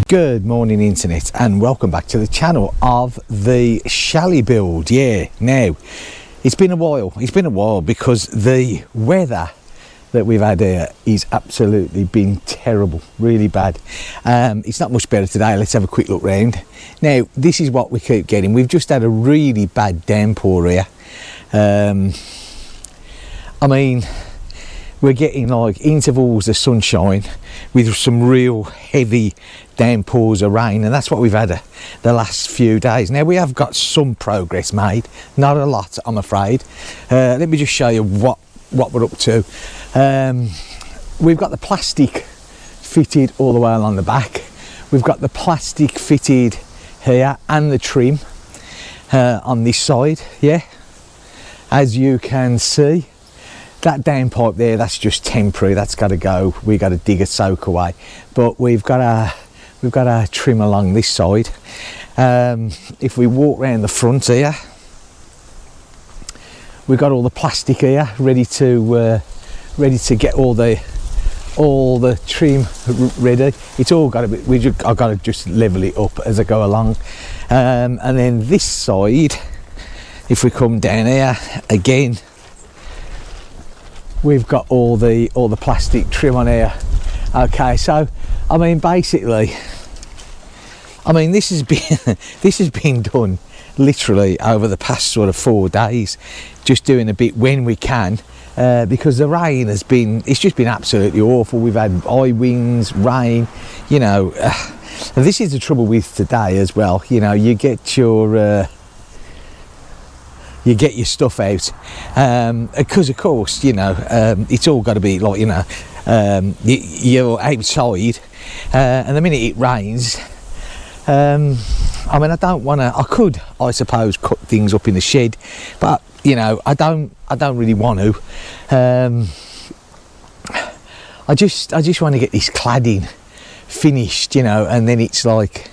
Good morning internet, and welcome back to the channel of the chalet build. Now it's been a while because the weather that we've had here is absolutely been terrible, really bad. It's not much better today. Let's have a quick look round. Now this is what we keep getting. We've just had a really bad downpour here. I mean, we're getting like intervals of sunshine with some real heavy downpours of rain, and that's what we've had the last few days. Now we have got some progress made, not a lot I'm afraid. Let me just show you what we're up to. We've got the plastic fitted all the way along the back. We've got the plastic fitted here and the trim on this side. As you can see, that downpipe there, that's just temporary. That's got to go. We got to dig a soak away. But we've got our trim along this side. If we walk around the front here, we've got all the plastic here ready to get all the trim ready. It's all got to be. I've got to just level it up as I go along. And then this side, if we come down here again, we've got all the plastic trim on here. Okay, so I mean basically, this has been done literally over the past sort of 4 days, just doing a bit when we can, because the rain it's just been absolutely awful. We've had high winds, rain, you know. And this is the trouble with today as well. You know, you get your stuff out, because of course, you know, it's all got to be like, you know, you're outside, and the minute it rains, I mean, I don't want to. I could, I suppose, cut things up in the shed, but you know, I don't really want to. I just want to get this cladding finished, you know, and then it's like,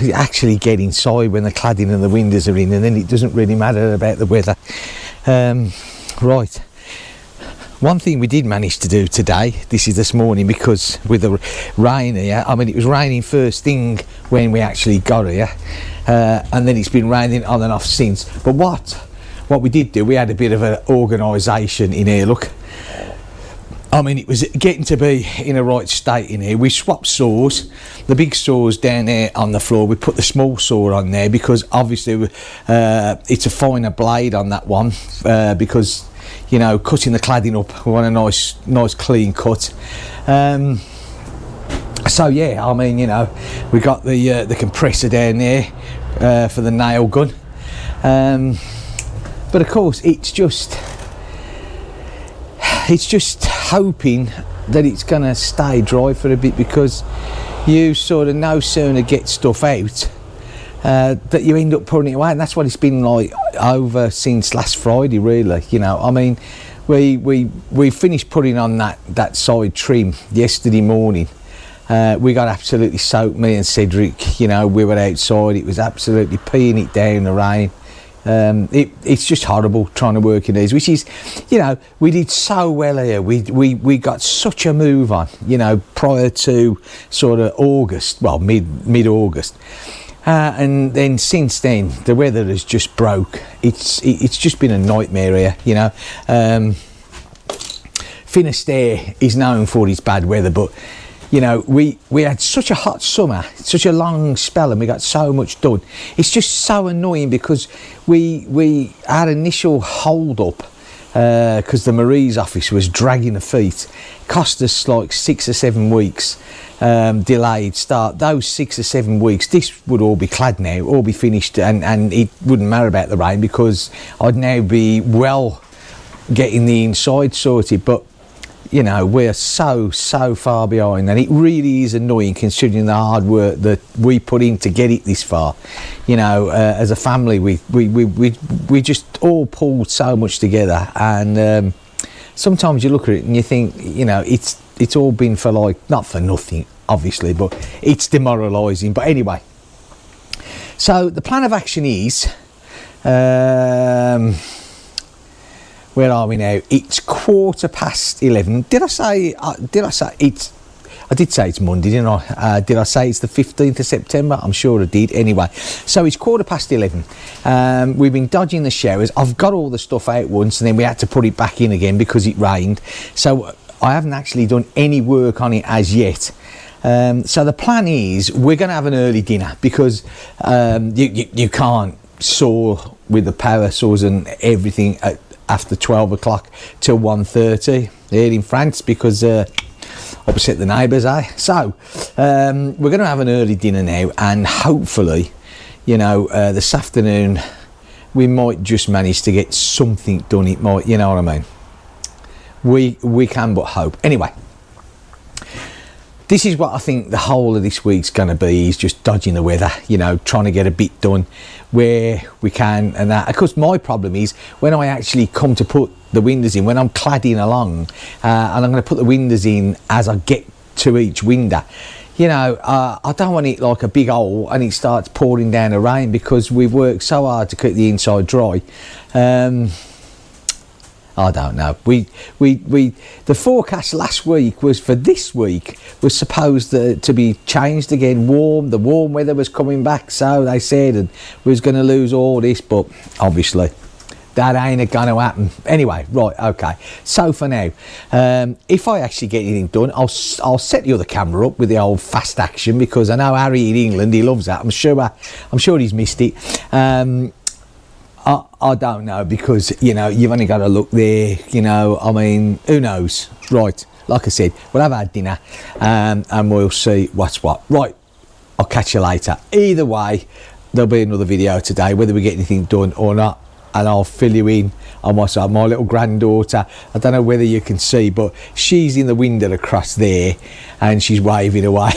you actually get inside when the cladding and the windows are in, and then it doesn't really matter about the weather. Right, one thing we did manage to do today, this morning, because with the rain here, I mean, it was raining first thing when we actually got here, and then it's been raining on and off since. But what we did do, we had a bit of an organisation in here. Look, I mean, it was getting to be in a right state in here. We swapped saws, the big saws down there on the floor. We put the small saw on there because obviously it's a finer blade on that one, because, you know, cutting the cladding up, we want a nice clean cut. So yeah, I mean, you know, we got the compressor down there for the nail gun, but of course it's just hoping that it's going to stay dry for a bit, because you sort of no sooner get stuff out that you end up putting it away, and that's what it's been like over since last Friday, really. You know, I mean, we finished putting on that side trim yesterday morning. We got absolutely soaked, me and Cedric. You know, we were outside, it was absolutely peeing it down, the rain. It's just horrible trying to work in these, which is, you know, we did so well here. We got such a move on, you know, prior to sort of August, well, mid-August, and then since then the weather has just broke. It's just been a nightmare here, you know. Finisterre is known for its bad weather, but you know, we had such a hot summer, such a long spell, and we got so much done. It's just so annoying because our initial hold up, because the Marie's office was dragging the feet, cost us like 6 or 7 weeks delayed start. Those 6 or 7 weeks, this would all be clad now, all be finished, and it wouldn't matter about the rain because I'd now be well getting the inside sorted. But you know, we're so far behind, and it really is annoying considering the hard work that we put in to get it this far. You know, as a family, we just all pulled so much together, and sometimes you look at it and you think, you know, it's all been for like, not for nothing obviously, but it's demoralising. But anyway, so the plan of action is, where are we now? It's 11:15. Did I say it's I did say it's Monday, didn't I? Did I say it's the 15th of September? I'm sure I did. Anyway, so it's 11:15. We've been dodging the showers. I've got all the stuff out once, and then we had to put it back in again because it rained. So I haven't actually done any work on it as yet. So the plan is we're going to have an early dinner because you can't saw with the power saws and everything after 12 o'clock till 1:30 here in France because upset the neighbours, so we're going to have an early dinner now, and hopefully, you know, this afternoon we might just manage to get something done. It might, you know what I mean, we can but hope. Anyway, this is what I think the whole of this week's going to be, is just dodging the weather, you know, trying to get a bit done where we can and that. Of course, my problem is when I actually come to put the windows in, when I'm cladding along, and I'm going to put the windows in as I get to each window, you know, I don't want it like a big hole and it starts pouring down the rain because we've worked so hard to keep the inside dry. I don't know. The forecast last week was for this week was supposed to be changed again. The warm weather was coming back, so they said, and we was going to lose all this, but obviously that ain't going to happen. Anyway, right, okay. So for now, if I actually get anything done, I'll set the other camera up with the old fast action because I know Harry in England, he loves that. I'm sure he's missed it. I don't know because, you know, you've only got to look there, you know, I mean, who knows? Right, like I said, we'll have our dinner and we'll see what's what. Right, I'll catch you later. Either way, there'll be another video today, whether we get anything done or not, and I'll fill you in on myself. My little granddaughter, I don't know whether you can see, but she's in the window across there and she's waving away.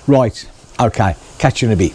Right, okay, catch you in a bit.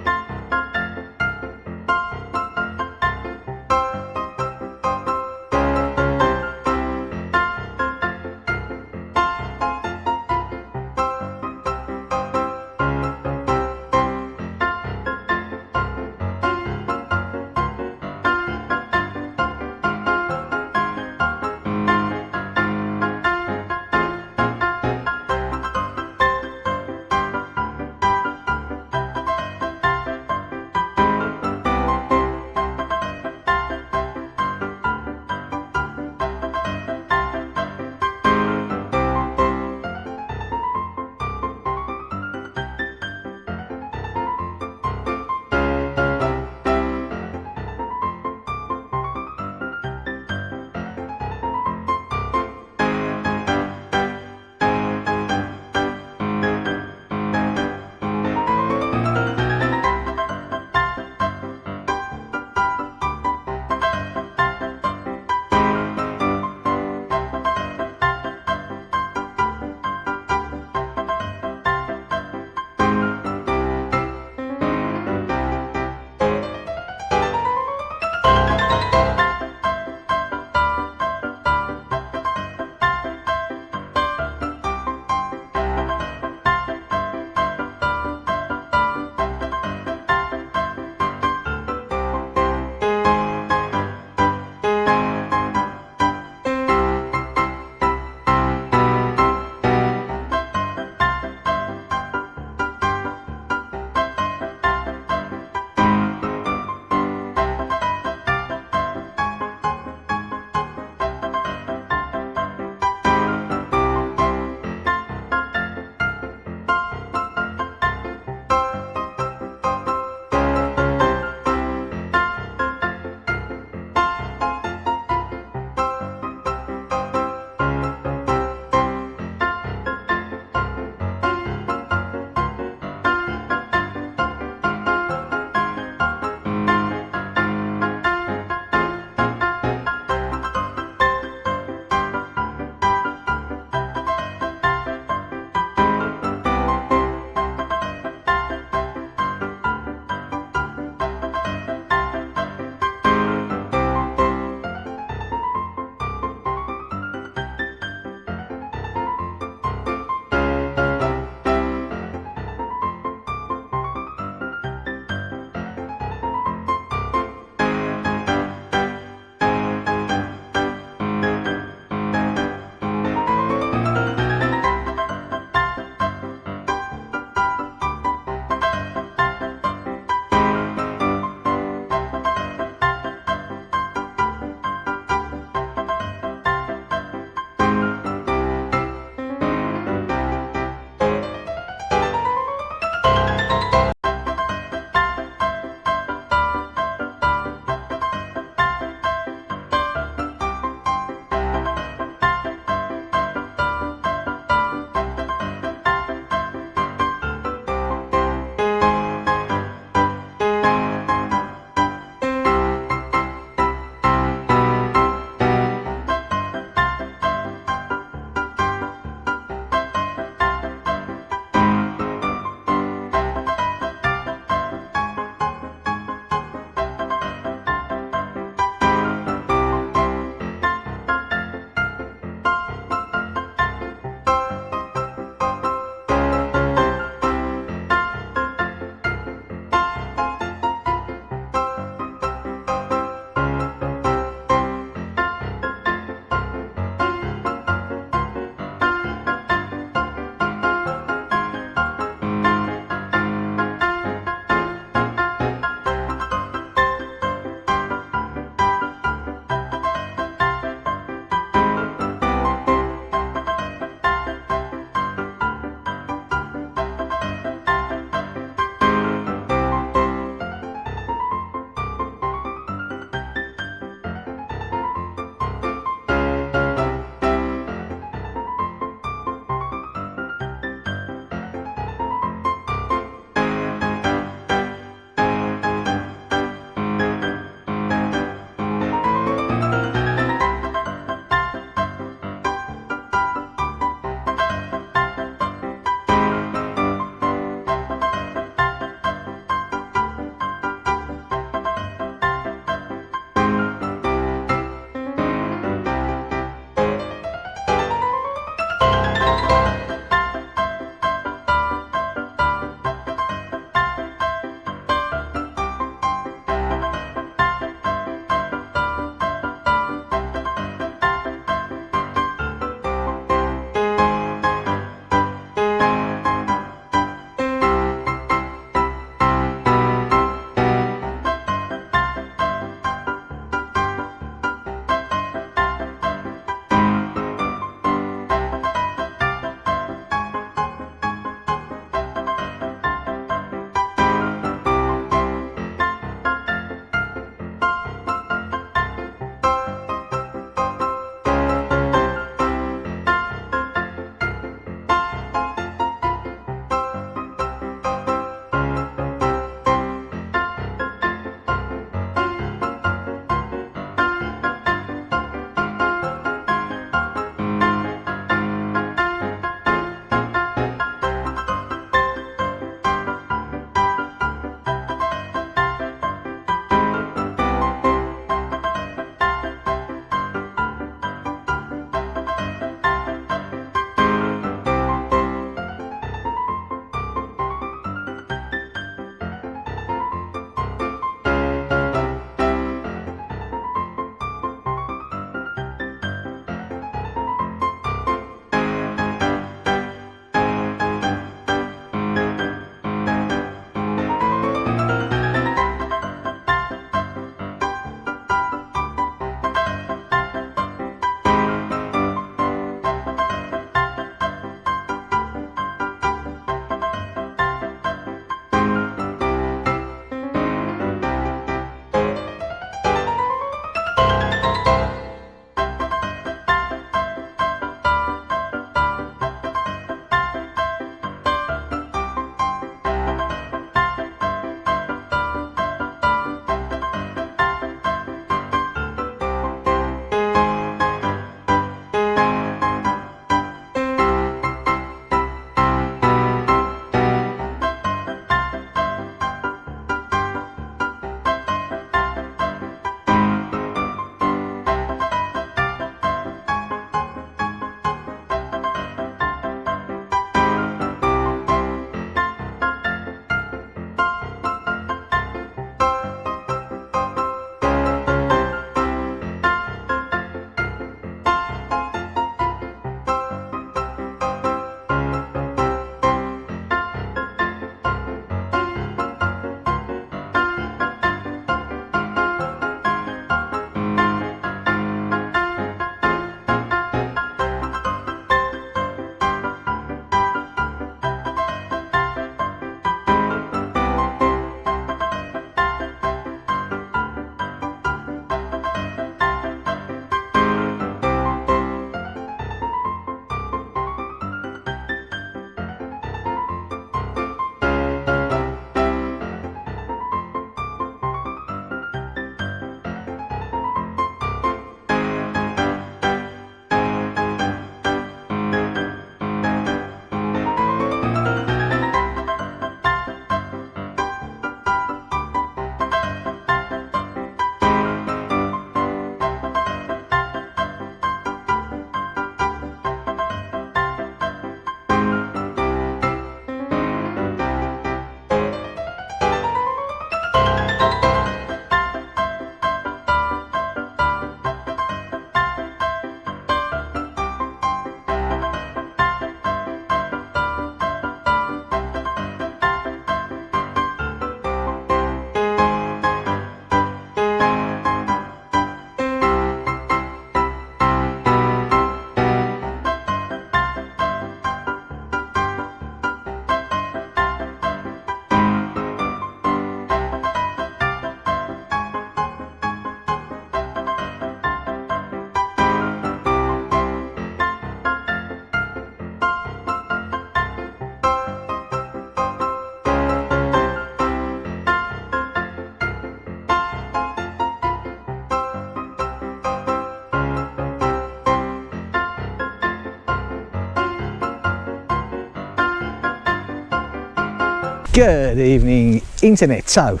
Good evening, internet. So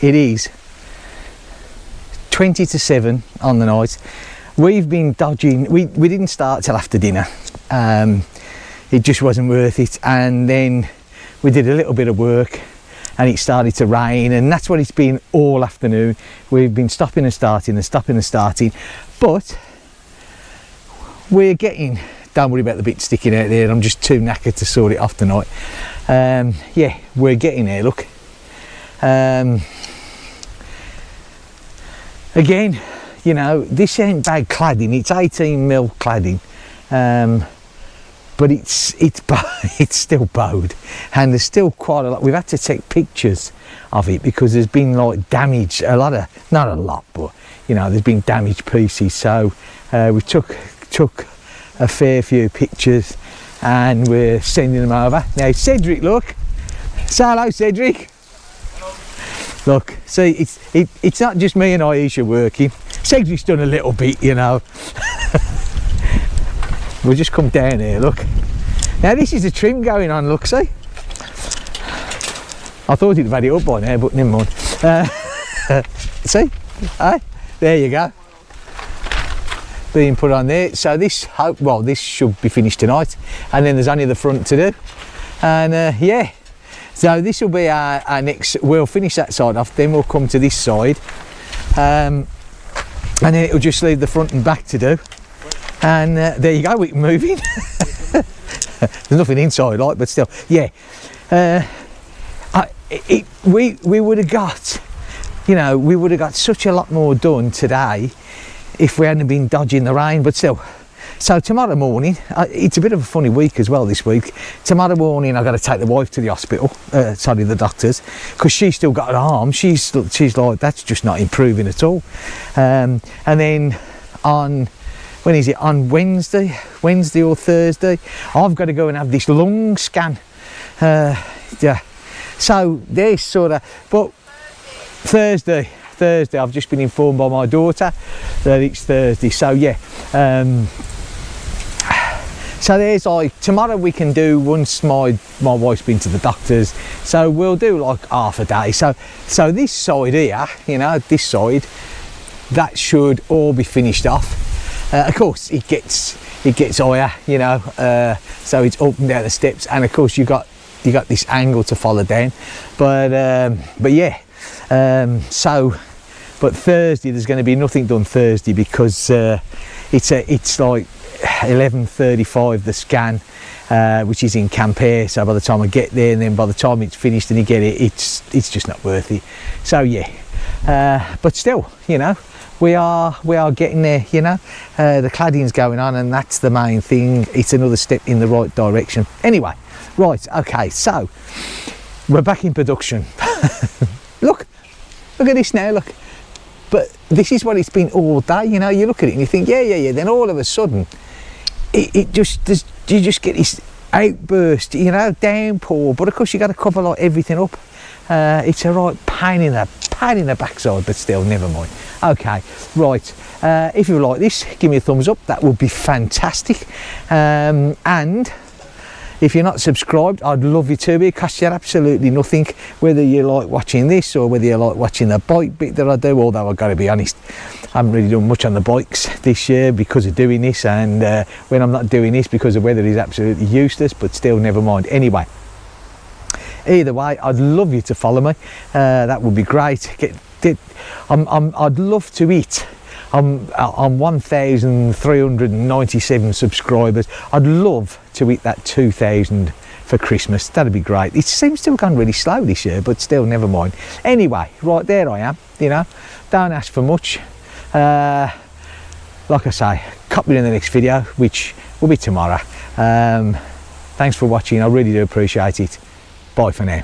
it is 20 to 7 on the night. We've been dodging. We didn't start till after dinner. It just wasn't worth it, and then we did a little bit of work and it started to rain, and that's what it's been all afternoon. We've been stopping and starting and stopping and starting, but we're getting, don't worry about the bit sticking out there, I'm just too knackered to sort it off tonight. Yeah, we're getting there, look. Again, you know, this ain't bad cladding, it's 18mm cladding, but it's still bowed, and there's still quite a lot. We've had to take pictures of it because there's been like damage, a lot of, not a lot, but you know, there's been damaged pieces. So we took a fair few pictures and we're sending them over. Now Cedric, look, say hello Cedric. Hello. Look, see, it's not just me and Aisha working. Cedric's done a little bit, you know. We'll just come down here, look. Now this is the trim going on, look, see? I thought he'd have had it up by now, but never mind. See? Hey, there you go. Being put on there. So this, well, this should be finished tonight, and then there's only the front to do. And yeah, so this will be our next, we'll finish that side off, then we'll come to this side. And then it'll just leave the front and back to do. And there you go, we're moving. There's nothing inside, like, but still, yeah. We would have got, you know, we would have got such a lot more done today if we hadn't been dodging the rain, but still. So tomorrow morning, it's a bit of a funny week as well this week. Tomorrow morning I've got to take the wife to the hospital, sorry, the doctors, because she's still got an arm. She's like, that's just not improving at all. And then on, when is it, on Wednesday or Thursday, I've got to go and have this lung scan. Yeah, so there's sort of, but Thursday I've just been informed by my daughter that it's Thursday, so yeah. So there's like, tomorrow we can do, once my wife's been to the doctors, so we'll do like half a day. So this side here, you know, this side, that should all be finished off. Of course it gets higher, you know, so it's up and down the steps, and of course you got this angle to follow down, but yeah, so, but Thursday there's going to be nothing done Thursday because it's like 11:35 the scan, which is in Campere. So by the time I get there, and then by the time it's finished and you get it, it's just not worth it. So yeah, but still, you know, we are getting there, you know. The cladding's going on, and that's the main thing. It's another step in the right direction. Anyway, right, okay, so we're back in production. look at this now, look. But this is what it's been all day, you know. You look at it and you think, yeah, then all of a sudden you just get this outburst, you know, downpour, but of course you got to cover like everything up. It's a right pain in the backside, but still, never mind. Okay, right, if you like this, give me a thumbs up, that would be fantastic. And if you're not subscribed, I'd love you to be. It costs you absolutely nothing, whether you like watching this or whether you like watching the bike bit that I do, although I've got to be honest, I haven't really done much on the bikes this year because of doing this, and when I'm not doing this, because the weather is absolutely useless, but still, never mind. Anyway, either way, I'd love you to follow me. That would be great. I'd love to hit, I'm 1,397 subscribers. I'd love to hit that 2,000 for Christmas. That'd be great. It seems to have gone really slow this year, but still, never mind. Anyway, right, there I am, you know, don't ask for much. Like I say, copy in the next video, which will be tomorrow. Thanks for watching, I really do appreciate it. Bye for now.